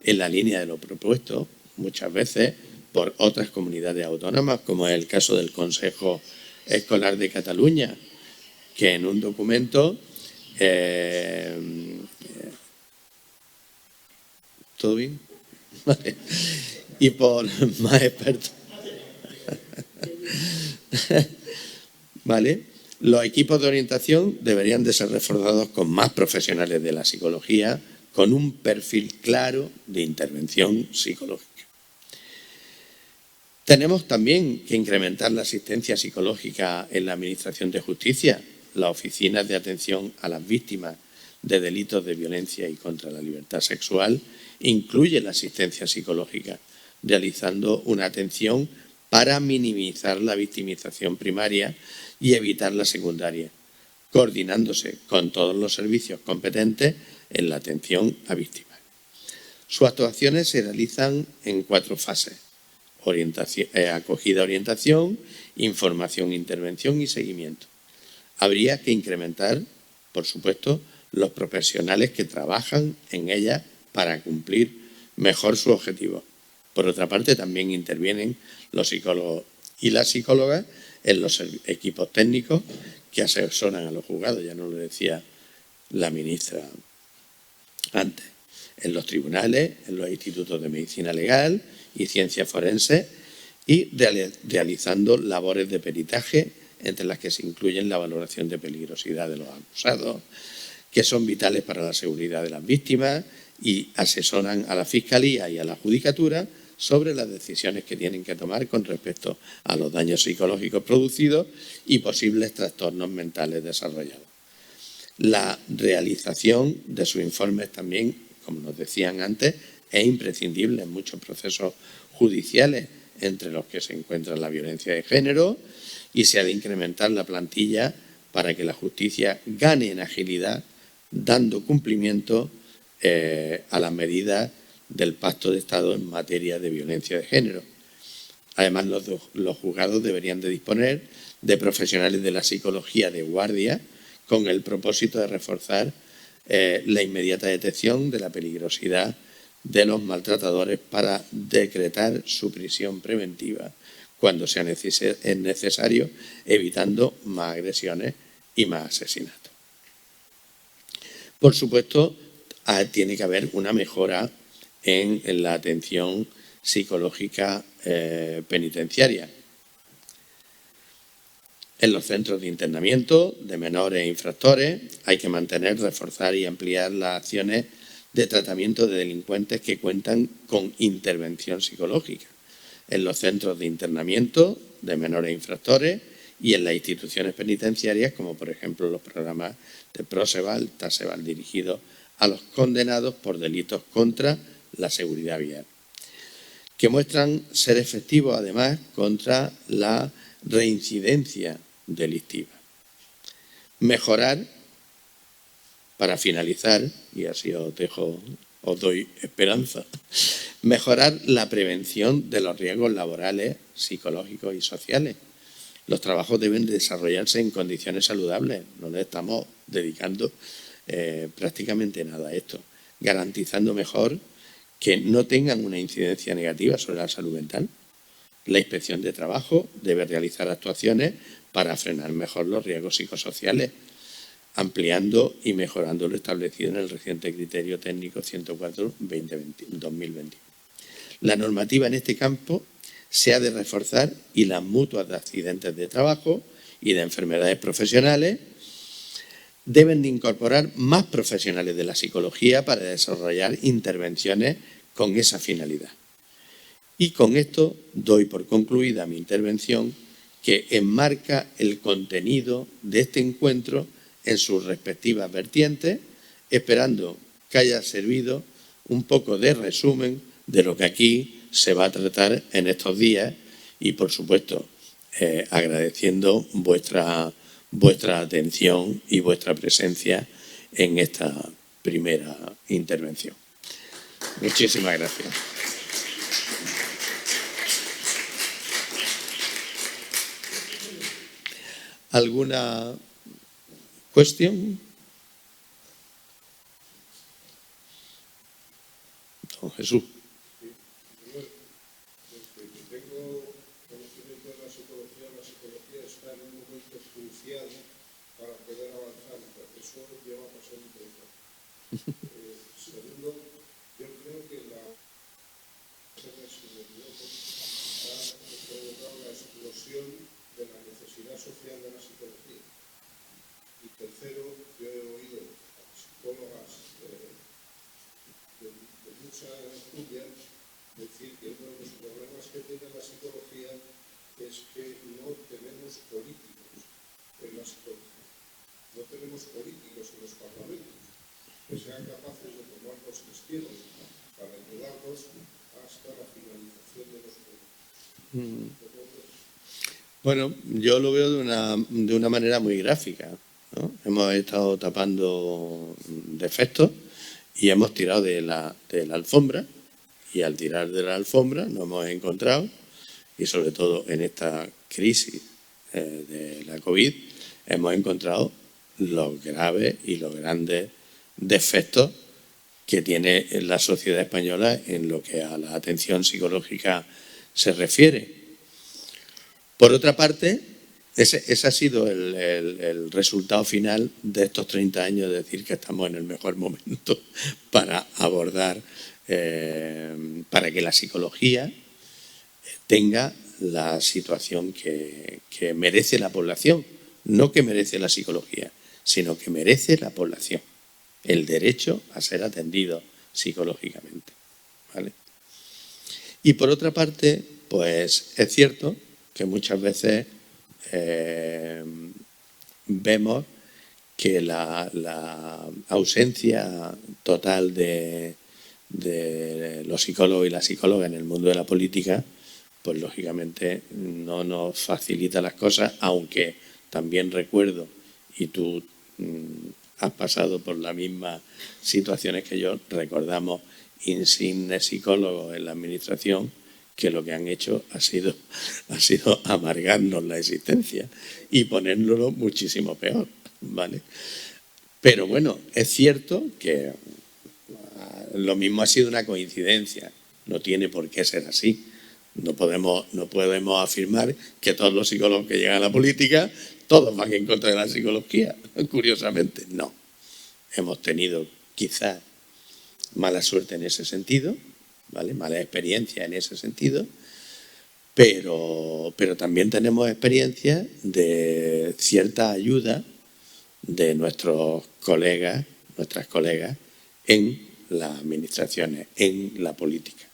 en la línea de lo propuesto, muchas veces por otras comunidades autónomas, como es el caso del Consejo Escolar de Cataluña, que en un documento ¿todo bien? Vale. Y por más expertos. ¿Vale? Los equipos de orientación deberían de ser reforzados con más profesionales de la psicología, con un perfil claro de intervención psicológica. Tenemos también que incrementar la asistencia psicológica en la Administración de Justicia, las oficinas de atención a las víctimas de delitos de violencia y contra la libertad sexual, incluye la asistencia psicológica, realizando una atención para minimizar la victimización primaria y evitar la secundaria, coordinándose con todos los servicios competentes en la atención a víctimas. Sus actuaciones se realizan en 4 fases: acogida, orientación, información, intervención y seguimiento. Habría que incrementar, por supuesto, los profesionales que trabajan en ella para cumplir mejor su objetivo. Por otra parte, también intervienen los psicólogos y las psicólogas en los equipos técnicos que asesoran a los juzgados, ya nos lo decía la ministra antes, en los tribunales, en los institutos de medicina legal y ciencias forenses, y realizando labores de peritaje, entre las que se incluyen la valoración de peligrosidad de los acusados, que son vitales para la seguridad de las víctimas, y asesoran a la Fiscalía y a la Judicatura sobre las decisiones que tienen que tomar con respecto a los daños psicológicos producidos y posibles trastornos mentales desarrollados. La realización de sus informes también, como nos decían antes, es imprescindible en muchos procesos judiciales, entre los que se encuentra la violencia de género, y se ha de incrementar la plantilla para que la justicia gane en agilidad, dando cumplimiento a las medidas del Pacto de Estado en materia de violencia de género. Además, los juzgados deberían de disponer de profesionales de la psicología de guardia con el propósito de reforzar la inmediata detección de la peligrosidad de los maltratadores para decretar su prisión preventiva cuando sea necesario, evitando más agresiones y más asesinatos. Por supuesto, tiene que haber una mejora en la atención psicológica penitenciaria. En los centros de internamiento de menores e infractores hay que mantener, reforzar y ampliar las acciones de tratamiento de delincuentes que cuentan con intervención psicológica. En los centros de internamiento de menores e infractores y en las instituciones penitenciarias, como por ejemplo los programas de Proseval, Taseval, dirigidos a los condenados por delitos contra la seguridad vial, que muestran ser efectivos además contra la reincidencia delictiva. Mejorar, para finalizar, y así os doy esperanza, mejorar la prevención de los riesgos laborales, psicológicos y sociales. Los trabajos deben desarrollarse en condiciones saludables, no le estamos dedicando prácticamente nada a esto, garantizando mejor que no tengan una incidencia negativa sobre la salud mental. La Inspección de Trabajo debe realizar actuaciones para frenar mejor los riesgos psicosociales, ampliando y mejorando lo establecido en el reciente Criterio Técnico 104/2021. La normativa en este campo se ha de reforzar y las mutuas de accidentes de trabajo y de enfermedades profesionales deben de incorporar más profesionales de la psicología para desarrollar intervenciones con esa finalidad. Y con esto doy por concluida mi intervención, que enmarca el contenido de este encuentro en sus respectivas vertientes, esperando que haya servido un poco de resumen de lo que aquí se va a tratar en estos días y, por supuesto, agradeciendo vuestra atención y vuestra presencia en esta primera intervención. Muchísimas gracias. ¿Alguna cuestión? Don Jesús. Desde que tengo conocimiento de la psicología está en un momento crucial para poder avanzar. El proceso lleva pasando tiempo. Segundo, yo creo que la ha provocado la explosión de la necesidad social de la psicología. Y tercero, yo he oído a psicólogas de mucha estudia decir que uno de los problemas que tiene la psicología es que no tenemos políticos en la psicología. No tenemos políticos en los parlamentos que sean capaces de tomar los testigos para ayudarnos hasta la finalización de los proyectos. Bueno, yo lo veo de una manera muy gráfica, ¿no? Hemos estado tapando defectos y hemos tirado de la alfombra, y al tirar de la alfombra nos hemos encontrado, y sobre todo en esta crisis de la COVID, hemos encontrado los graves y los grandes defectos que tiene la sociedad española en lo que a la atención psicológica se refiere. Por otra parte, ese ha sido el resultado final de estos 30 años, de decir que estamos en el mejor momento para abordar, para que la psicología tenga la situación que merece la población, no que merece la psicología, sino que merece la población, el derecho a ser atendido psicológicamente, ¿vale? Y por otra parte, pues es cierto que muchas veces vemos que la ausencia total de los psicólogos y las psicólogas en el mundo de la política, pues lógicamente no nos facilita las cosas, aunque también recuerdo y tú has pasado por las mismas situaciones que yo. Recordamos insignes psicólogos en la administración que lo que han hecho ha sido amargarnos la existencia y ponérnoslo muchísimo peor, ¿vale? Pero bueno, es cierto que lo mismo ha sido una coincidencia, no tiene por qué ser así. No podemos afirmar que todos los psicólogos que llegan a la política, todos van en contra de la psicología, curiosamente. No. Hemos tenido quizás mala suerte en ese sentido, ¿vale? Mala experiencia en ese sentido, pero también tenemos experiencia de cierta ayuda de nuestros colegas, nuestras colegas, en las administraciones, en la política.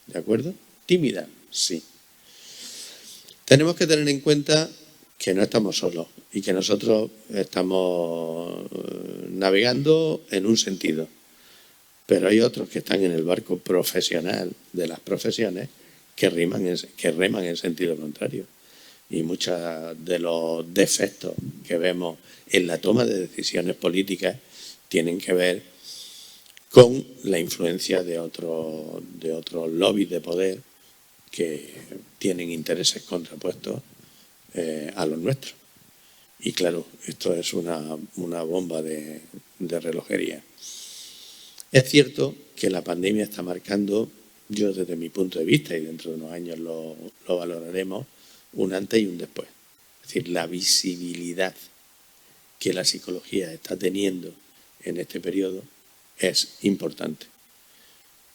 ¿De acuerdo? Tímida, sí. Tenemos que tener en cuenta que no estamos solos y que nosotros estamos navegando en un sentido, pero hay otros que están en el barco profesional de las profesiones que reman en sentido contrario. Y muchos de los defectos que vemos en la toma de decisiones políticas tienen que ver con la influencia de otros lobbies de poder que tienen intereses contrapuestos a los nuestros. Y claro, esto es una bomba de relojería. Es cierto que la pandemia está marcando, yo desde mi punto de vista, y dentro de unos años lo valoraremos, un antes y un después. Es decir, la visibilidad que la psicología está teniendo en este periodo es importante.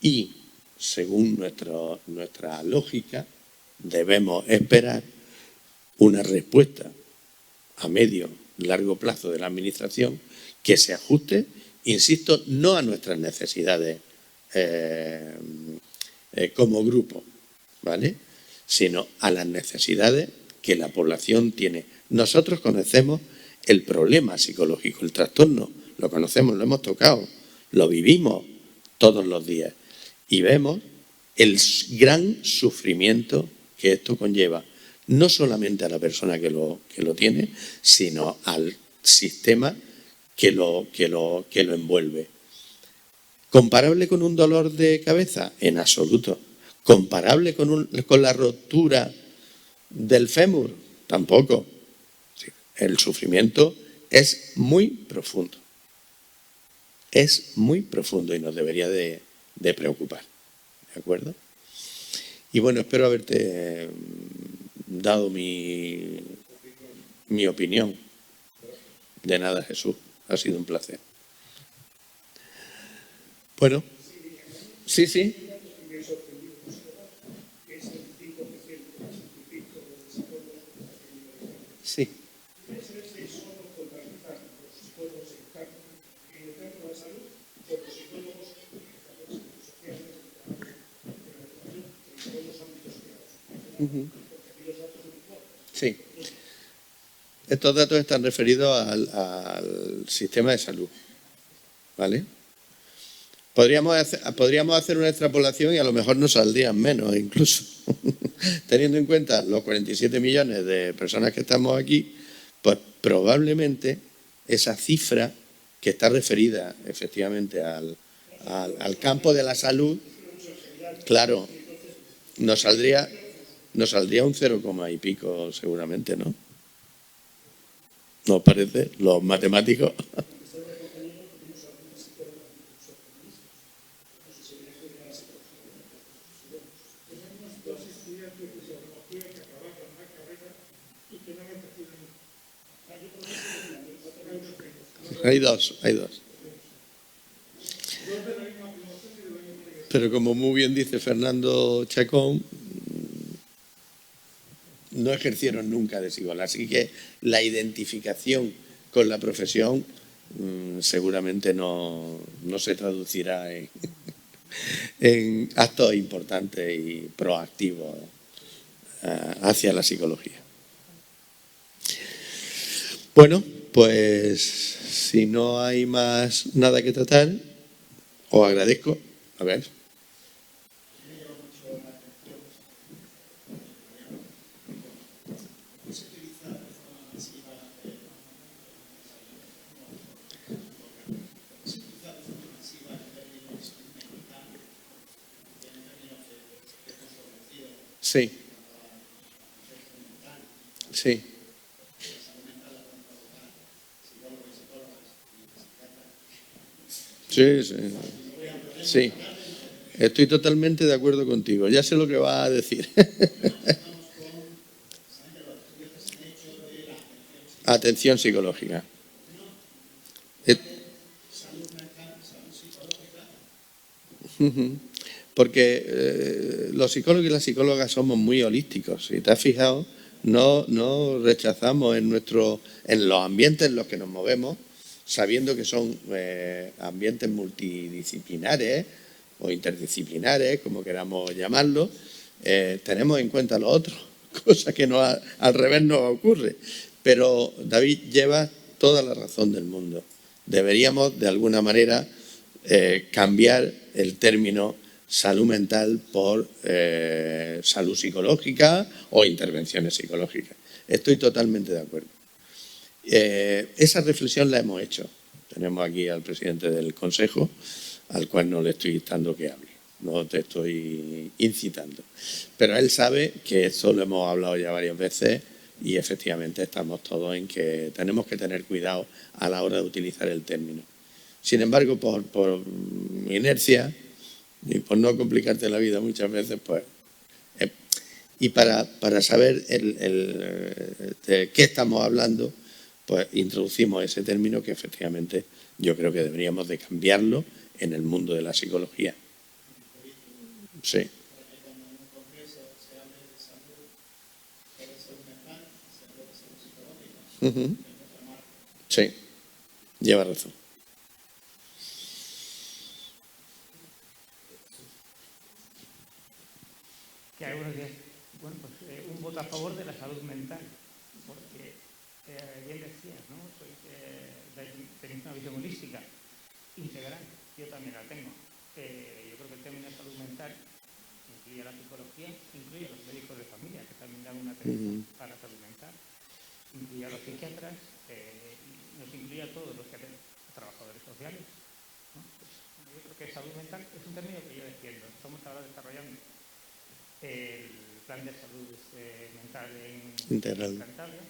Y, según nuestra lógica, debemos esperar una respuesta a medio, largo plazo de la administración que se ajuste, insisto, no a nuestras necesidades como grupo, ¿vale?, sino a las necesidades que la población tiene. Nosotros conocemos el problema psicológico, el trastorno, lo conocemos, lo hemos tocado, lo vivimos todos los días y vemos el gran sufrimiento que esto conlleva, no solamente a la persona que lo tiene, sino al sistema que lo envuelve. ¿Comparable con un dolor de cabeza? En absoluto. ¿Comparable con la rotura del fémur? Tampoco. El sufrimiento es muy profundo. Es muy profundo y nos debería de preocupar. ¿De acuerdo? Y bueno, espero haberte dado mi opinión. De nada, Jesús. Ha sido un placer. Bueno, sí. Sí. Sí. Estos datos están referidos al sistema de salud, ¿vale? Podríamos hacer una extrapolación y a lo mejor nos saldrían menos incluso. Teniendo en cuenta los 47 millones de personas que estamos aquí, pues probablemente esa cifra que está referida efectivamente al campo de la salud, claro, nos saldría un 0, y pico seguramente, ¿no? ¿Nos parece? Los matemáticos. Hay dos. Pero como muy bien dice Fernando Chacón, no ejercieron nunca desigualdad. Así que la identificación con la profesión seguramente no se traducirá en actos importantes y proactivos hacia la psicología. Bueno, pues si no hay más nada que tratar, os agradezco. A ver. Sí. Sí. Sí, sí. Sí. Estoy totalmente de acuerdo contigo. Ya sé lo que vas a decir. Atención psicológica. Porque los psicólogos y las psicólogas somos muy holísticos. Si te has fijado, no rechazamos en los ambientes en los que nos movemos, sabiendo que son ambientes multidisciplinares o interdisciplinares, como queramos llamarlo, tenemos en cuenta lo otro, cosa que no al revés nos ocurre. Pero David lleva toda la razón del mundo. Deberíamos, de alguna manera, cambiar el término salud mental por salud psicológica o intervenciones psicológicas. Estoy totalmente de acuerdo. Esa reflexión la hemos hecho. Tenemos aquí al presidente del Consejo, al cual no le estoy instando que hable, no te estoy incitando. Pero él sabe que esto lo hemos hablado ya varias veces y efectivamente estamos todos en que tenemos que tener cuidado a la hora de utilizar el término. Sin embargo, por inercia y por no complicarte la vida muchas veces, pues... y para saber de qué estamos hablando, pues introducimos ese término que efectivamente yo creo que deberíamos de cambiarlo en el mundo de la psicología. Sí. Sí, lleva razón. Que algunos días, bueno, pues un voto a favor de la salud mental, porque bien decías, ¿no? Tenéis una visión holística, integral, yo también la tengo. Yo creo que el término de salud mental incluye la psicología, incluye a los médicos de familia, que también dan una atención para la salud mental, incluye a los psiquiatras, nos incluye a todos los que hacen trabajadores sociales, ¿no? Pues, yo creo que salud mental es un término que yo defiendo. Estamos ahora desarrollando el plan de salud mental en Cantabria,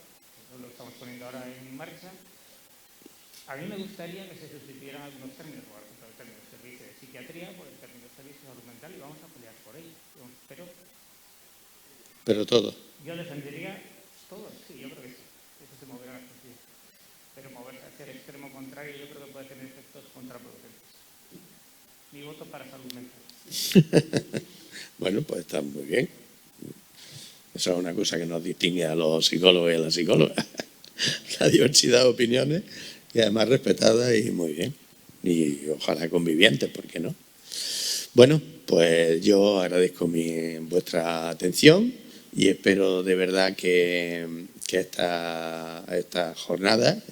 lo estamos poniendo ahora en marcha. A mí me gustaría que se sustituyeran algunos términos, por ejemplo, el término servicio de psiquiatría por el término servicio de salud mental, y vamos a pelear por ello. Pero todo. Yo defendería todo, sí, yo creo que sí. Eso se moverá la justicia. Pero moverse hacia el extremo contrario yo creo que puede tener efectos contraproducentes. Mi voto para salud mental. Bueno, pues está muy bien. Eso es una cosa que nos distingue a los psicólogos y a las psicólogas. La diversidad de opiniones y además respetada y muy bien. Y ojalá convivientes, ¿por qué no? Bueno, pues yo agradezco vuestra atención y espero de verdad que esta jornada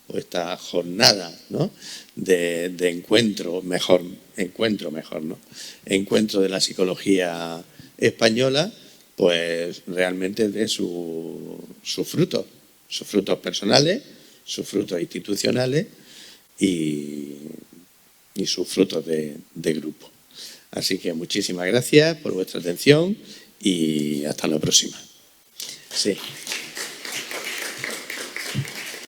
o esta jornada, ¿no?, de encuentro mejor, ¿no?, encuentro de la psicología española, pues realmente dé sus frutos personales, sus frutos institucionales y sus frutos de grupo. Así que muchísimas gracias por vuestra atención y hasta la próxima. Sí.